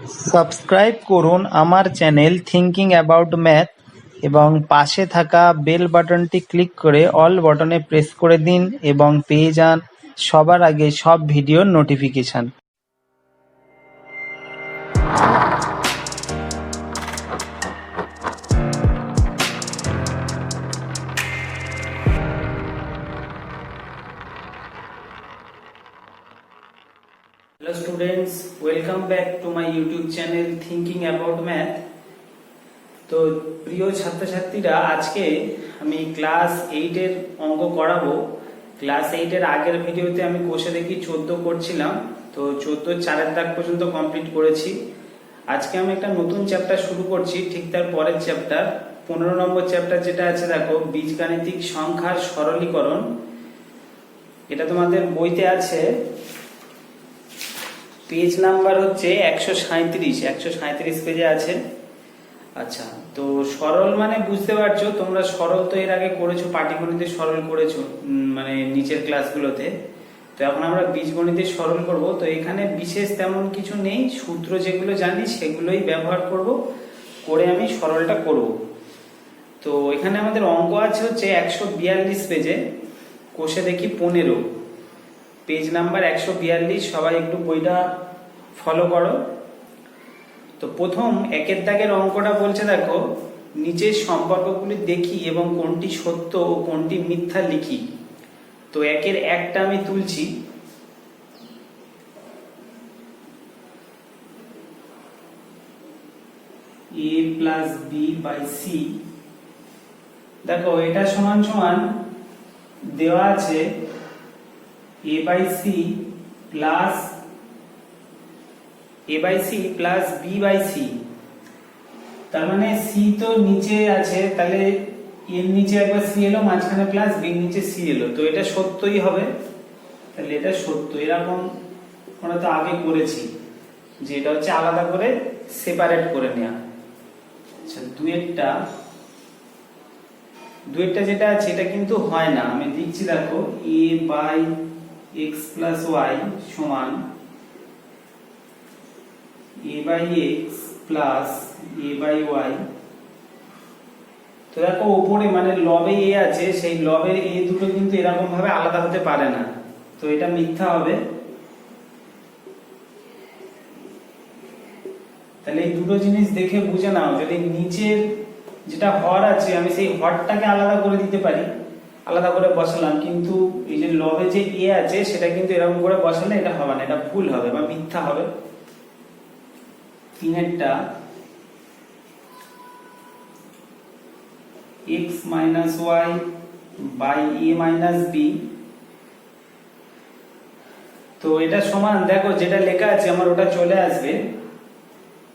Subscribe করুন আমার channel thinking about math এবং পাশে থাকা বেল বাটনটি ক্লিক করে অল বাটনে প্রেস করে দিন এবং পেয়ে যান সবার আগে সব ভিডিওর notification. Hello students, welcome back to my YouTube channel Thinking About Math। তো প্রিয় ছাত্রছাত্রীরা, আজকে আমি ক্লাস 8 এর অঙ্ক করাবো। ক্লাস 8 এর আগের ভিডিওতে আমি কোষে দেখি 14 করছিলাম, তো 14 4 দাগ পর্যন্ত কমপ্লিট করেছি। আজকে আমি একটা নতুন চ্যাপ্টার শুরু করছি, ঠিক তার পরের চ্যাপ্টার 15 নম্বর চ্যাপ্টার যেটা আছে, দেখো বীজগাণিতিক সংখ্যার সরলীকরণ। এটা তোমাদের বইতে আছে, পেজ নাম্বার হচ্ছে 137 পেজে আছে। আচ্ছা, তো সরল মানে বুঝতে পারছো তোমরা, সরল তো এর আগে করেছো, পাটিগণিতে সরল করেছো মানে নিচের ক্লাসগুলোতে। তো এখন আমরা বীজগণিতে সরল করব। তো এখানে বিশেষ তেমন কিছু নেই, সূত্র যেগুলো জানি সেগুলোই ব্যবহার করব, করে আমি সরলটা করব। তো এখানে আমাদের অঙ্ক আছে হচ্ছে 142 পেজে, কোষে দেখি 15, পেজ নাম্বার 142। সবাই একটু বইটা ফলো করো। তো প্রথম একের দাগের অঙ্কটা বলছে, দেখো নিচের সম্পর্কগুলি দেখি এবং কোনটি সত্য ও কোনটি মিথ্যা লিখি। তো একের একটা আমি তুলছি। a plus b by c, দেখো এটা সমান সমান দেওয়া আছে a by c plus b by c. তার মানে সি তো নিচে আছে, তাহলে এর নিচে একবার সি এলো, মাঝখানে প্লাস, বির নিচে সি এলো, তো এটা সত্যই হবে। তাহলে এটা সত্য। এরকম আমরা তো আগে করেছি, যে এটা হচ্ছে আলাদা করে সেপারেট করে নেওয়া। আচ্ছা, দুয়েরটা যেটা আছে এটা কিন্তু হয় না, আমি লিখছি দেখো a by x plus y সমান a by x plus a by y। তো দেখো উপরে মানে লবে a আছে, সেই লবের a দুটো কিন্তু এরকম ভাবে আলাদা হতে পারে না, তো এটা মিথ্যা হবে। তাহলে এই দুটো জিনিস দেখে বুঝে নাও, যদি নিচের যেটা হর আছে আমি সেই হরটাকে আলাদা করে দিতে পারি, আলাদা করে বসালাম, কিন্তু এই যে লবে যে এ আছে সেটা কিন্তু এরকম করে বসালে এটা হবে না, এটা ভুল হবে বা মিথ্যা হবে। তিনেরটা x minus y by a minus b. তো এটা সমান, দেখো যেটা লেখা আছে আমার ওটা চলে আসবে।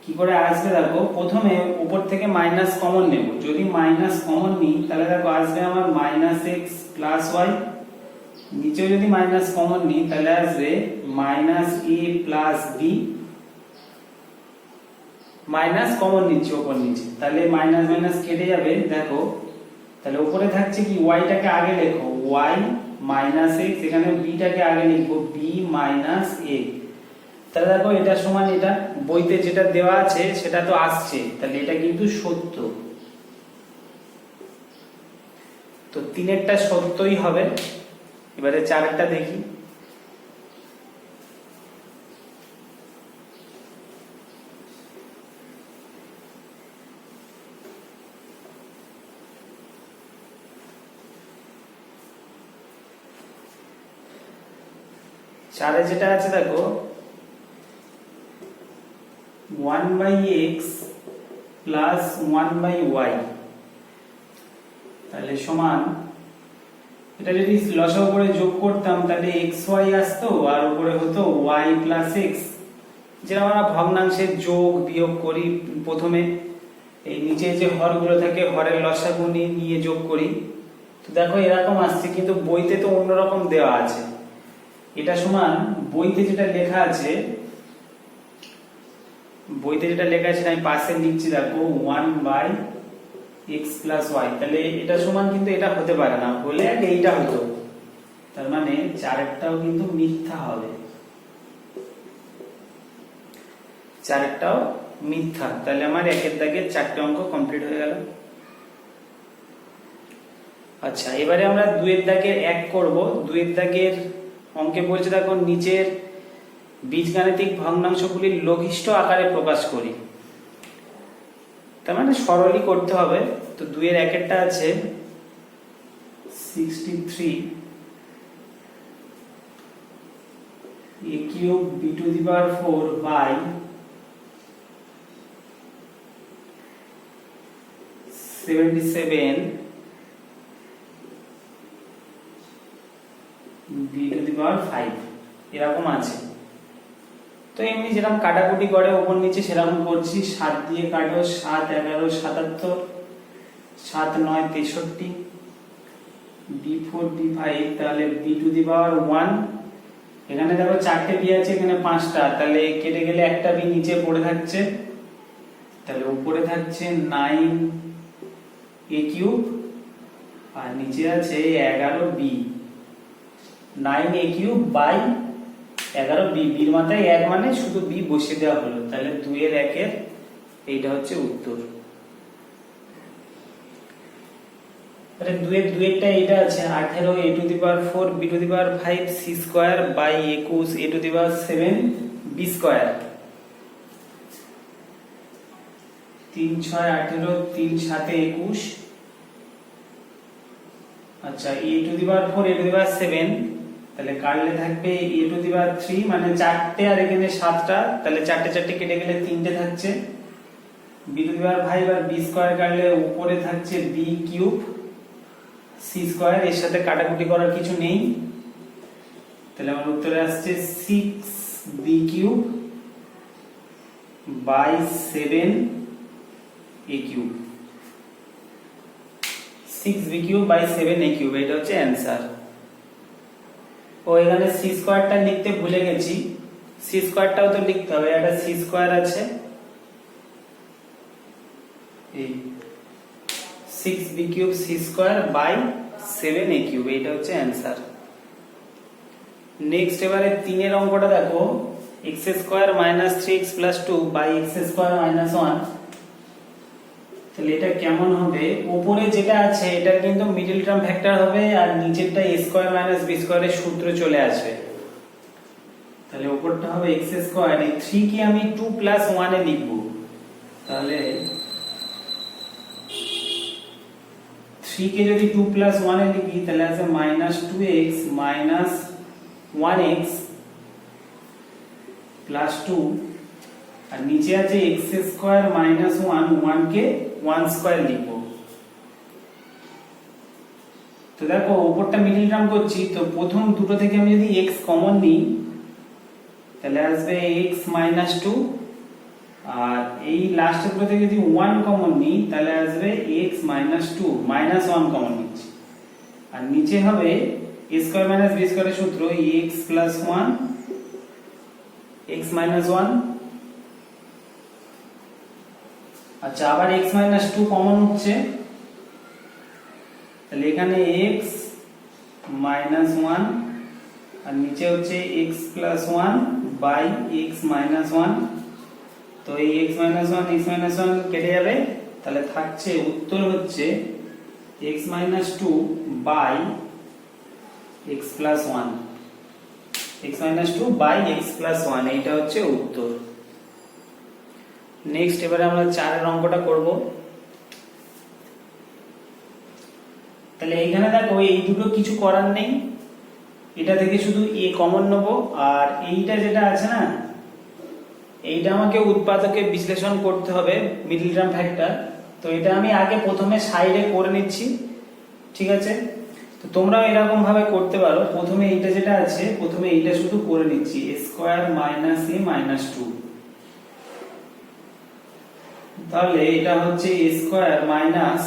কি করে আসবে দেখো, প্রথমে উপর থেকে মাইনাস কমন নেব। যদি মাইনাস কমন নিই তাহলে দেখো আসবে আমার মাইনাস এক্স প্লাস ওয়াই। নিচেও যদি মাইনাস কমন নিই তাহলে আসবে মাইনাস এ প্লাস বি। মাইনাস কমন নিচ্ছে উপর নিচে, তাহলে মাইনাস মাইনাস কেটে যাবে। দেখো তাহলে উপরে থাকছে কি, ওয়াইটাকে আগে লেখো ওয়াই মাইনাস এক্স, এখানে বিটাকে আগে লিখবো বি মাইনাস এ। তাহলে দেখো এটা সমান, এটা বইতে যেটা দেওয়া আছে সেটা তো আসছে, তাহলে এটা কিন্তু সত্য। তো তিনেরটা সত্যই হবে। এবারে চারেরটা দেখি। চারে যেটা আছে দেখো 1 by x plus 1 by y, তাহলে সমান, এটা যদি লসাগু করে যোগ করতাম তাহলে এক্স ওয়াই আসতো, আর উপরে হতো ওয়াই প্লাস এক্স। যেটা আমরা ভগ্নাংশের যোগ বিয়োগ করি, প্রথমে এই নিচে যে হরগুলো থাকে হরের লসাগু নিয়ে যোগ করি। তো দেখো এরকম আসছে, কিন্তু বইতে তো অন্যরকম দেওয়া আছে। এটা সমান, বইতে যেটা লেখা আছে আমি পাশে লিখছি দেখো 1 বাই x প্লাস ওয়াই। তাহলে এটা সমান, কিন্তু এটা হতে পারে না, বলে এইটা হতো। তার মানে চারেরটাও কিন্তু মিথ্যা হবে। চারটাও মিথ্যা। তাহলে আমার একের দাগের 4টে অঙ্ক কমপ্লিট হয়ে গেল। আচ্ছা, এবারে আমরা 2-এর দাগের 1 করব। 2-এর দাগের অঙ্কে বলছে দেখো, নিচের বীজগাণিতিক ভগ্নাংশগুলির লঘিষ্ঠ আকারে প্রকাশ করি। তার মানে সরলই করতে হবে। তো 2-এর 1-এরটা আছে 63 a cube b to the power 4 by 77 b to the power 5 এরকম আছে। তো এমনি যেরকম কাটাকুটি করে উপর নিচে সেরকম করছি। 7 দিয়ে কাটো, 7 11 77, 7 9 63, b4 b5, তাহলে b to the power 1। এখানে দেখো 4টে বি আছে, এখানে 5টা, তাহলে কেটে গেলে একটা বি নিচে পড়ে থাকছে, তাহলে উপরে থাকছে 9 a কিউব আর নিচে আছে 11 b. 9 a cube by 11 b, বির মাথায় 1 মানে শুধু বি বসিয়ে দেওয়া হলো। তাহলে 2-এর 1-এর এইটা হচ্ছে উত্তর। আরে 2-এর 2-এরটা এইটা আছে 18 a to the power 4 b to the power 5 c square by 21 a to the power 7 b square. 3 6 18, 3 7 21। আচ্ছা, a to the power 4 a to the power 7, তাহলে কাটলে থাকবে a to the power 3 মানে 4টে আর এখানে 7টা, তাহলে 4টে 4টে কেটে গেলে 3টে থাকছে। b to the power 5 আর b স্কয়ার কাটলে উপরে থাকছে b কিউব c স্কয়ার, এর সাথে কাটাকুটি করার কিছু নেই। তাহলে আমার উত্তরে আসছে 6b cube by 7 a cube. 6b cube by 7 a cube, এটা হচ্ছে অ্যানসার। ও এখানে c স্কয়ারটা লিখতে ভুলে গেছি, c স্কয়ারটাও তো লিখতে হবে। একটা c স্কয়ার আছে, এই 6b cube c square by 7 a cube, এটা হচ্ছে অ্যানসার। নেক্সট এবারে 3-এর অঙ্কটা দেখো, x square minus 3x plus 2 by x square minus 1। তাহলে এটা কেমন হবে? উপরে যেটা আছে এটা কিন্তু মিডল টার্ম ফ্যাক্টর হবে, আর নিচেরটা a স্কয়ার মাইনাস b স্কয়ারের সূত্র চলে আসবে। তাহলে উপরটা হবে x স্কয়ার, এই 3 কে আমি 2 প্লাস 1 এ লিখব। তাহলে 3 কে যদি 2 প্লাস 1 এ লিখি তাহলে আসবে minus 2x minus 1x plus 2, আর নিচে আছে x স্কয়ার মাইনাস 1, 1 কে 1 স্কয়ার লিখব। তো দেখো উপরটা মিডল টার্ম করছি, তো প্রথম দুটো থেকে আমি যদি x কমন নিই তাহলে আসবে x মাইনাস 2, আর এই লাস্টের দুটো থেকে যদি 1 কমন নিই তাহলে আসবে x মাইনাস 2, মাইনাস 1 কমন নিচ্ছি। আর নিচে হবে a স্কয়ার মাইনাস b স্কয়ারের সূত্র x প্লাস 1 x মাইনাস 1। আচ্ছা, আবার x মাইনাস 2 কমন হচ্ছে, তাহলে এখানে x মাইনাস 1 আর নিচে হচ্ছে x plus 1 by x minus 1। তো এই x মাইনাস 1 x মাইনাস 1 কেটে যাবে, তাহলে থাকছে উত্তর হচ্ছে x minus 2 by x plus 1, x minus 2 by x plus 1, এইটা হচ্ছে উত্তর। নেক্সট এবারে আমরা 4-এর অঙ্কটা করব। তাহলে এইখানে দেখো এই দুটো কিছু করার নেই, এটা থেকে শুধু a কমন নেব, আর এইটা যেটা আছে না এইটা আমাকে উৎপাদকে বিশ্লেষণ করতে হবে মিডল টার্ম ফ্যাক্টর। তো এটা আমি আগে প্রথমে সাইডে করে নিচ্ছি, ঠিক আছে? তো তোমরাও এরকম ভাবে করতে পারো। প্রথমে এইটা যেটা আছে প্রথমে এইটা শুধু করে নিচ্ছি, a square minus a minus 2। তাহলে এটা হচ্ছে a স্কয়ার মাইনাস,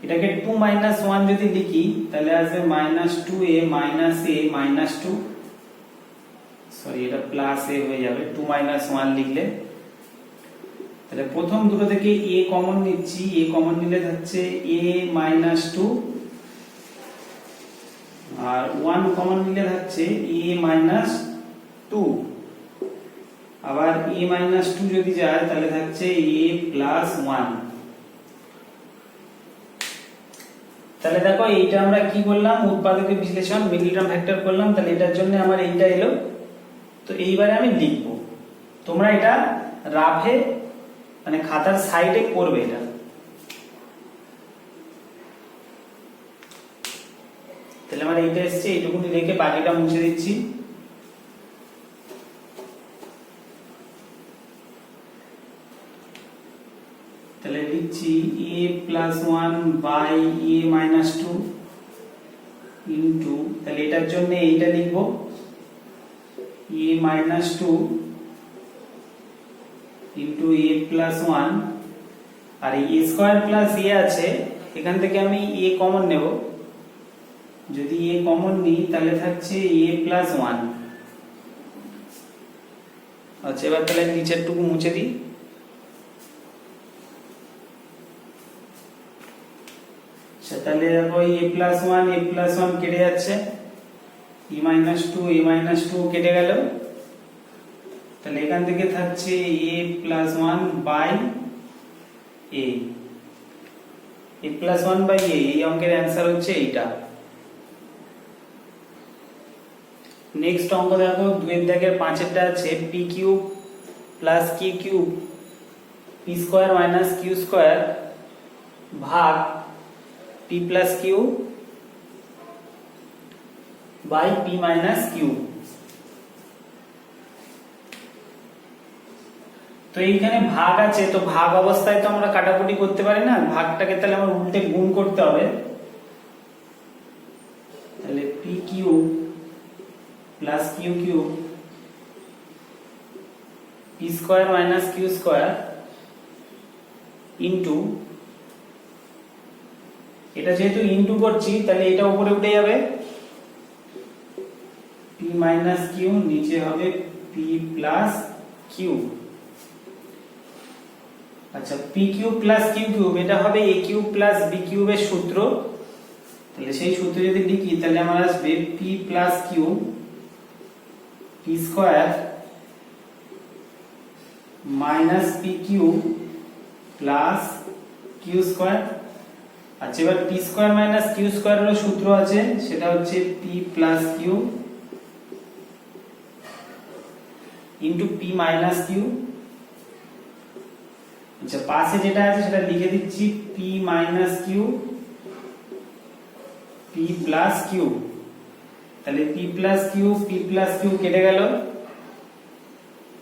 এটাকে 2 মাইনাস 1 যদি লিখি তাহলে আসবে minus 2a minus a minus 2, sorry এটা প্লাস a হয়ে যাবে 2 মাইনাস 1 লিখলে। তাহলে প্রথম দুটো থেকে a কমন নিচ্ছি, a কমন নিলে হচ্ছে a মাইনাস 2, আর 1 কমন নিলে হচ্ছে a মাইনাস 2, আবার a মাইনাস টু যদি যায় তাহলে থাকছে a প্লাস ওয়ান। তাহলে দেখো এইটা আমরা কি করলাম, উৎপাদকের বিশ্লেষণ মিডল টার্ম ফ্যাক্টর করলাম, তাহলে এটার জন্য আমার এইটা এলো। তো এইবারে আমি লিখব, তোমরা এটা রাফে মানে খাতার সাইডে করবে এটা। তাহলে আমার এইটা এসছে, এইটুকুনি রেখে বাকিটা মুছে দিচ্ছি। তাহলে লিখছি a plus one by a minus two into, তাহলে এটার জন্য এইটা লিখবো a minus two into a plus one, আর a স্কোয়ার প্লাস a আছে, এখান থেকে আমি a কমন নেব। যদি a কমন নিই তাহলে থাকছে a প্লাস ওয়ান। আচ্ছা, এবার তাহলে নিচের টুকু মুছে দিই। তাহলে দেখো a প্লাস ওয়ান কেটে যাচ্ছে, a মাইনাস টু কেটে গেল। তাহলে এখান থেকে থাকছে a plus one by a, plus one by a। এই অঙ্কের অ্যান্সার হচ্ছে এইটা। নেক্সট অঙ্ক দেখো, 2 দাগের 5এরটা আছে p cube plus q cube p square minus q square ভাগ p plus q by p minus q। তো এইখানে ভাগ আছে, তো ভাগ অবস্থায় তো আমরা কাটাকুটি করতে পারি না, ভাগটাকে তাহলে আমার উল্টে গুণ করতে হবে। তাহলে p cube plus q cube p square minus q square into, এটা যেহেতু ইনটু করছি তাহলে এটা উপরে উঠে যাবে, p মাইনাস q নিচে হবে p প্লাস q। আচ্ছা, p cube plus q cube এটা হবে a কিউব প্লাস b কিউবের সূত্র। তাহলে সেই সূত্র যদি লিখি তাহলে আমার আসবে p plus q p square minus p cube plus q square. আচ্ছা, এবার p স্কয়ার মাইনাস q স্কয়ারের সূত্র আছে, সেটা হচ্ছে p plus q into p minus q। আচ্ছা, পাশে যেটা আছে সেটা লিখে দিচ্ছি p minus q p plus q। তাহলে p প্লাস q কেটে গেল,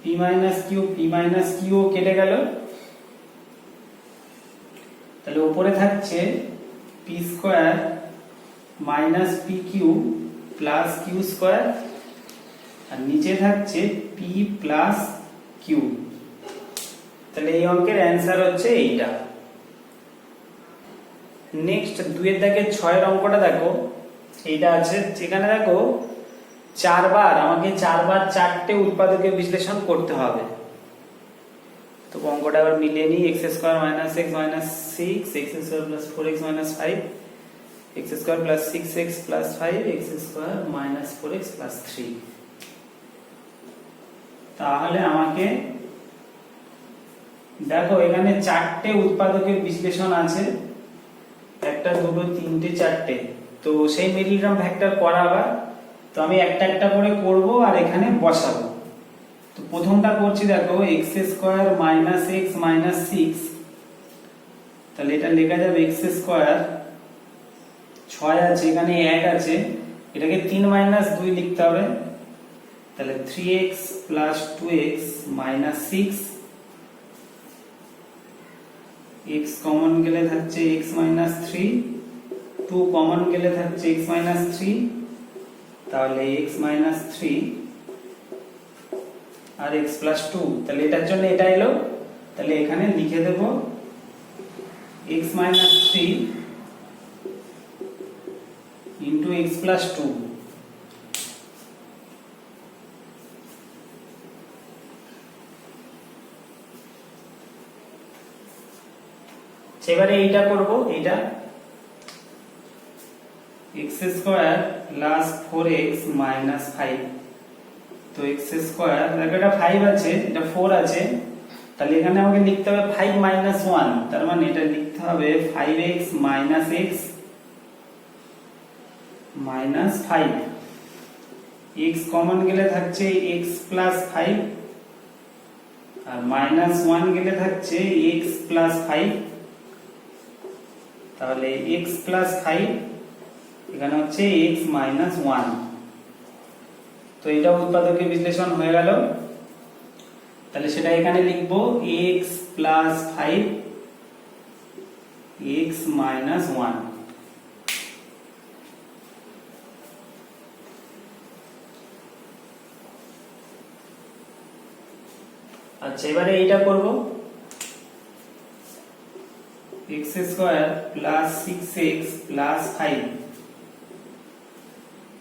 p মাইনাস q ও কেটে গেল। তাহলে উপরে থাকছে p square minus p cube plus q square, আর নিচে থাকছে p প্লাস q। তাহলে এই অঙ্কের অ্যান্সার হচ্ছে এইটা। নেক্সট 2 দাগের 6 অঙ্কটা দেখো, এইটা আছে, যেখানে দেখো আমাকে 4টে উৎপাদকের বিশ্লেষণ করতে হবে। তো অঙ্কটা আবার মিলিয়ে নিই, x square minus x minus 6 x square plus 4x minus 5 x square plus 6x plus 5 x square minus 4x plus 3। তাহলে আমাকে দেখো এখানে 4টে উৎপাদকের বিশ্লেষণ আছে, একটা দুটো তিনটে চারটে। তো সেই মিডল টার্ম ফ্যাক্টর করাবা, তো আমি একটা একটা করে করব আর এখানে বসাবো। তো প্রথমটা করছি দেখো, x square minus x minus 6, তাহলে এটা লেখা যাবে x স্কয়ার 6 আছে, এখানে 1 আছে, এটাকে 3 মাইনাস 2 লিখতে হবে। তাহলে 3x plus 2x minus 6, x common গেলে থাকছে x মাইনাস 3, 2 কমন গেলে থাকছে x মাইনাস 3, তাহলে x মাইনাস 3 আর x প্লাস 2। তাহলে এটার জন্য এটা এলো, তাহলে এখানে লিখে দেব x minus 3 into x plus 2। এবারে এইটা করব, এইটা x square plus 4x minus 5। তো এক্স স্কোয়ার, দেখো এটা 5 আছে, এটা 4 আছে, তাহলে এখানে আমাকে লিখতে হবে 5 মাইনাস 1, তার মানে এটা লিখতে হবে 5x minus x minus 5। x common গেলে থাকছে x প্লাস 5, আর মাইনাস 1 গেলে থাকছে x প্লাস 5, তাহলে x প্লাস 5 এখানে হচ্ছে x মাইনাস 1। তো এটা উৎপাদকের বিশ্লেষণ হয়ে গেল, তাহলে সেটা এখানে লিখবো x প্লাস 5 x মাইনাস 1। আচ্ছা, এবারে এইটা করব, x square plus 6x plus 5।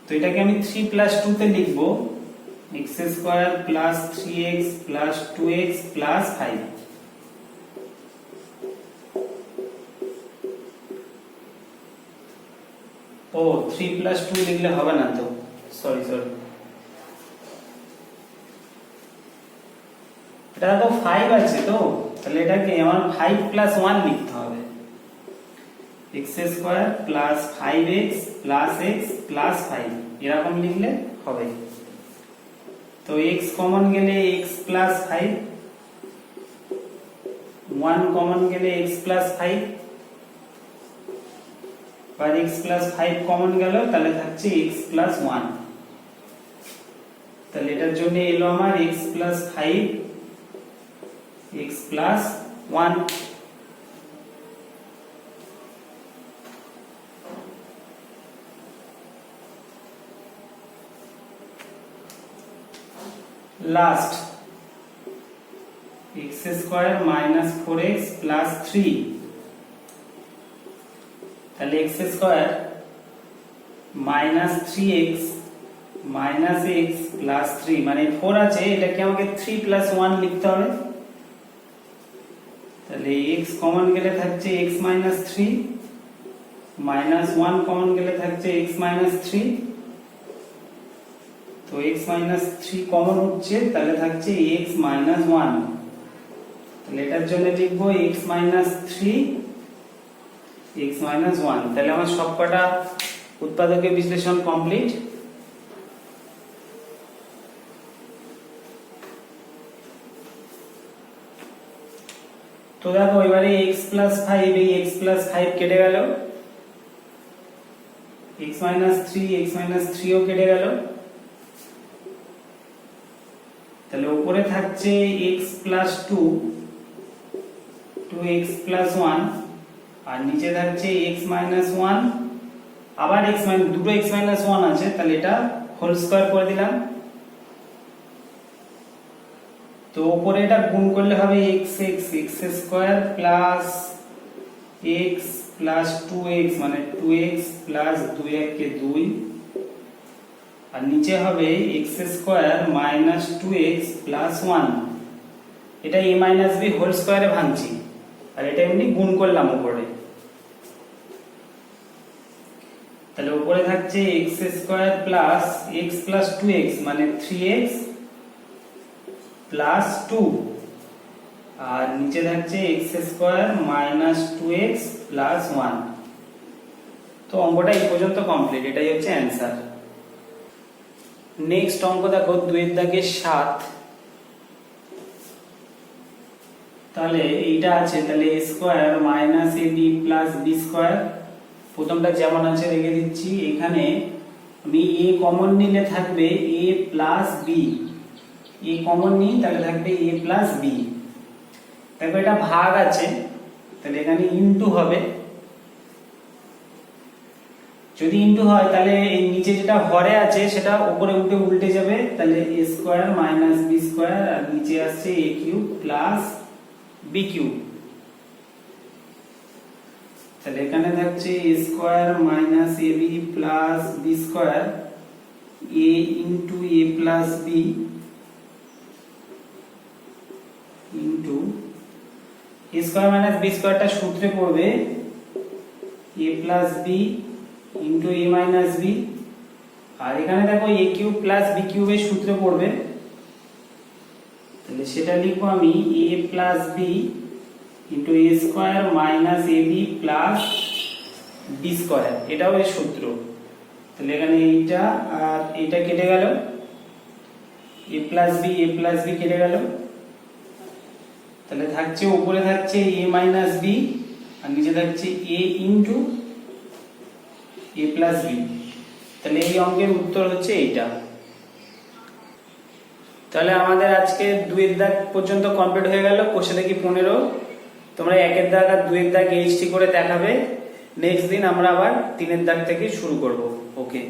তো এটাকে আমি 3 প্লাস 2 তে লিখব, x square plus 3x plus 2x plus 5। ও 3 প্লাস 2 লিখলে হবে না, তো সরি এটা তো 5 আছে, তো তাহলে এটাকে আমার 5 প্লাস 1 লিখতে হবে, x square plus 5x plus x plus 5 এরকম লিখলে হবে। তো x কমন গেলে x প্লাস 5, 1 কমন গেলে x প্লাস 5, আর x প্লাস 5 কমন গেল, তাহলে থাকছে x প্লাস 1। তাহলে এটার জন্য এলো আমার x plus 5 x plus 1। Last x square minus 4x plus 3, তাহলে x square minus 3x minus x plus 3, মানে 4 আছে, এটাকে আমাকে 3 প্লাস 1 লিখতে হবে। তাহলে x কমন গেলে থাকছে x মাইনাস 3, মাইনাস 1 কমন গেলে থাকছে x মাইনাস 3, তো x মাইনাস 3 কমন হচ্ছে, তাহলে থাকছে x মাইনাস 1। তাহলে এটার জন্য লিখব x মাইনাস 3 x মাইনাস 1। তাহলে আমার সবকটা উৎপাদকের বিশ্লেষণ কমপ্লিট। তো দেখো এবারে x প্লাস 5, এই x প্লাস 5 কেটে গেল, x মাইনাস 3 ও কেটে গেল, তাহলে উপরে থাকছে x প্লাস 2 2x প্লাস 1, আর নিচে থাকছে x মাইনাস 1, আবার x মাইনাস দুটো x মাইনাস 1 আছে, তাহলে এটা হোল স্কয়ার করে দিলাম। তো উপরে এটা গুণ করলে হবে x square plus x plus 2x, মানে 2x প্লাস 2 কে 2, আর নিচে হবে x square minus 2x plus 1। এটা a মাইনাস b হোল স্কয়ারে ভাঙছি, আর এটা এমনি গুণ করলাম উপরে। তাহলে উপরে থাকছে x square plus x plus 2x, মানে 3x প্লাস 2, আর নিচে থাকছে x square minus 2x plus 1। তো অঙ্কটা এই পর্যন্ত কমপ্লিট, এটাই হচ্ছে অ্যান্সার। নেক্সট অঙ্ক দেখো 2 এর দাগের 7। তাহলে এইটা আছে, তাহলে a square minus ab plus b square, প্রথমটা যেমন আছে রেখে দিচ্ছি। এখানে আমি a কমন নিলে থাকবে a plus b, a common নিই তাহলে থাকবে a প্লাস b। দেখো এটা ভাগ আছে, তাহলে এখানে ইনটু হবে, যদি ইনটু হয় তাহলে এই নিচে যেটা হরে আছে সেটা উপরে উঠে উল্টে যাবে, তাহলে a square minus b square, আর নিচে আসছে a cube plus b cube. তাহলে এখানে থাকছে a square minus ab plus b square, a into a plus b into a square minus b স্কয়ারটা সূত্রে পড়বে a plus b into a minus b, আর এখানে দেখো a কিউব প্লাস b কিউবের সূত্রে পড়বে সেটা লিখবো আমি a plus b into a square minus a b plus b square, এটাও এর সূত্র। তাহলে এখানে এইটা আর এইটা কেটে গেল, এ প্লাস বি কেটে গেল, তাহলে থাকছে উপরে থাকছে এ মাইনাস বি আর নিচে থাকছে এ ইন্টু এ প্লাস বি। তাহলে এই অঙ্কের উত্তর হচ্ছে এইটা। তাহলে আমাদের আজকে 2 এর দাগ পর্যন্ত কমপ্লিট হয়ে গেল, কোষে দেখি 15। তোমরা 1 এর দাগ আর 2 এর দাগ এইচটি করে দেখাবে। নেক্সট দিন আমরা আবার 3 এর দাগ থেকে শুরু করব। ওকে।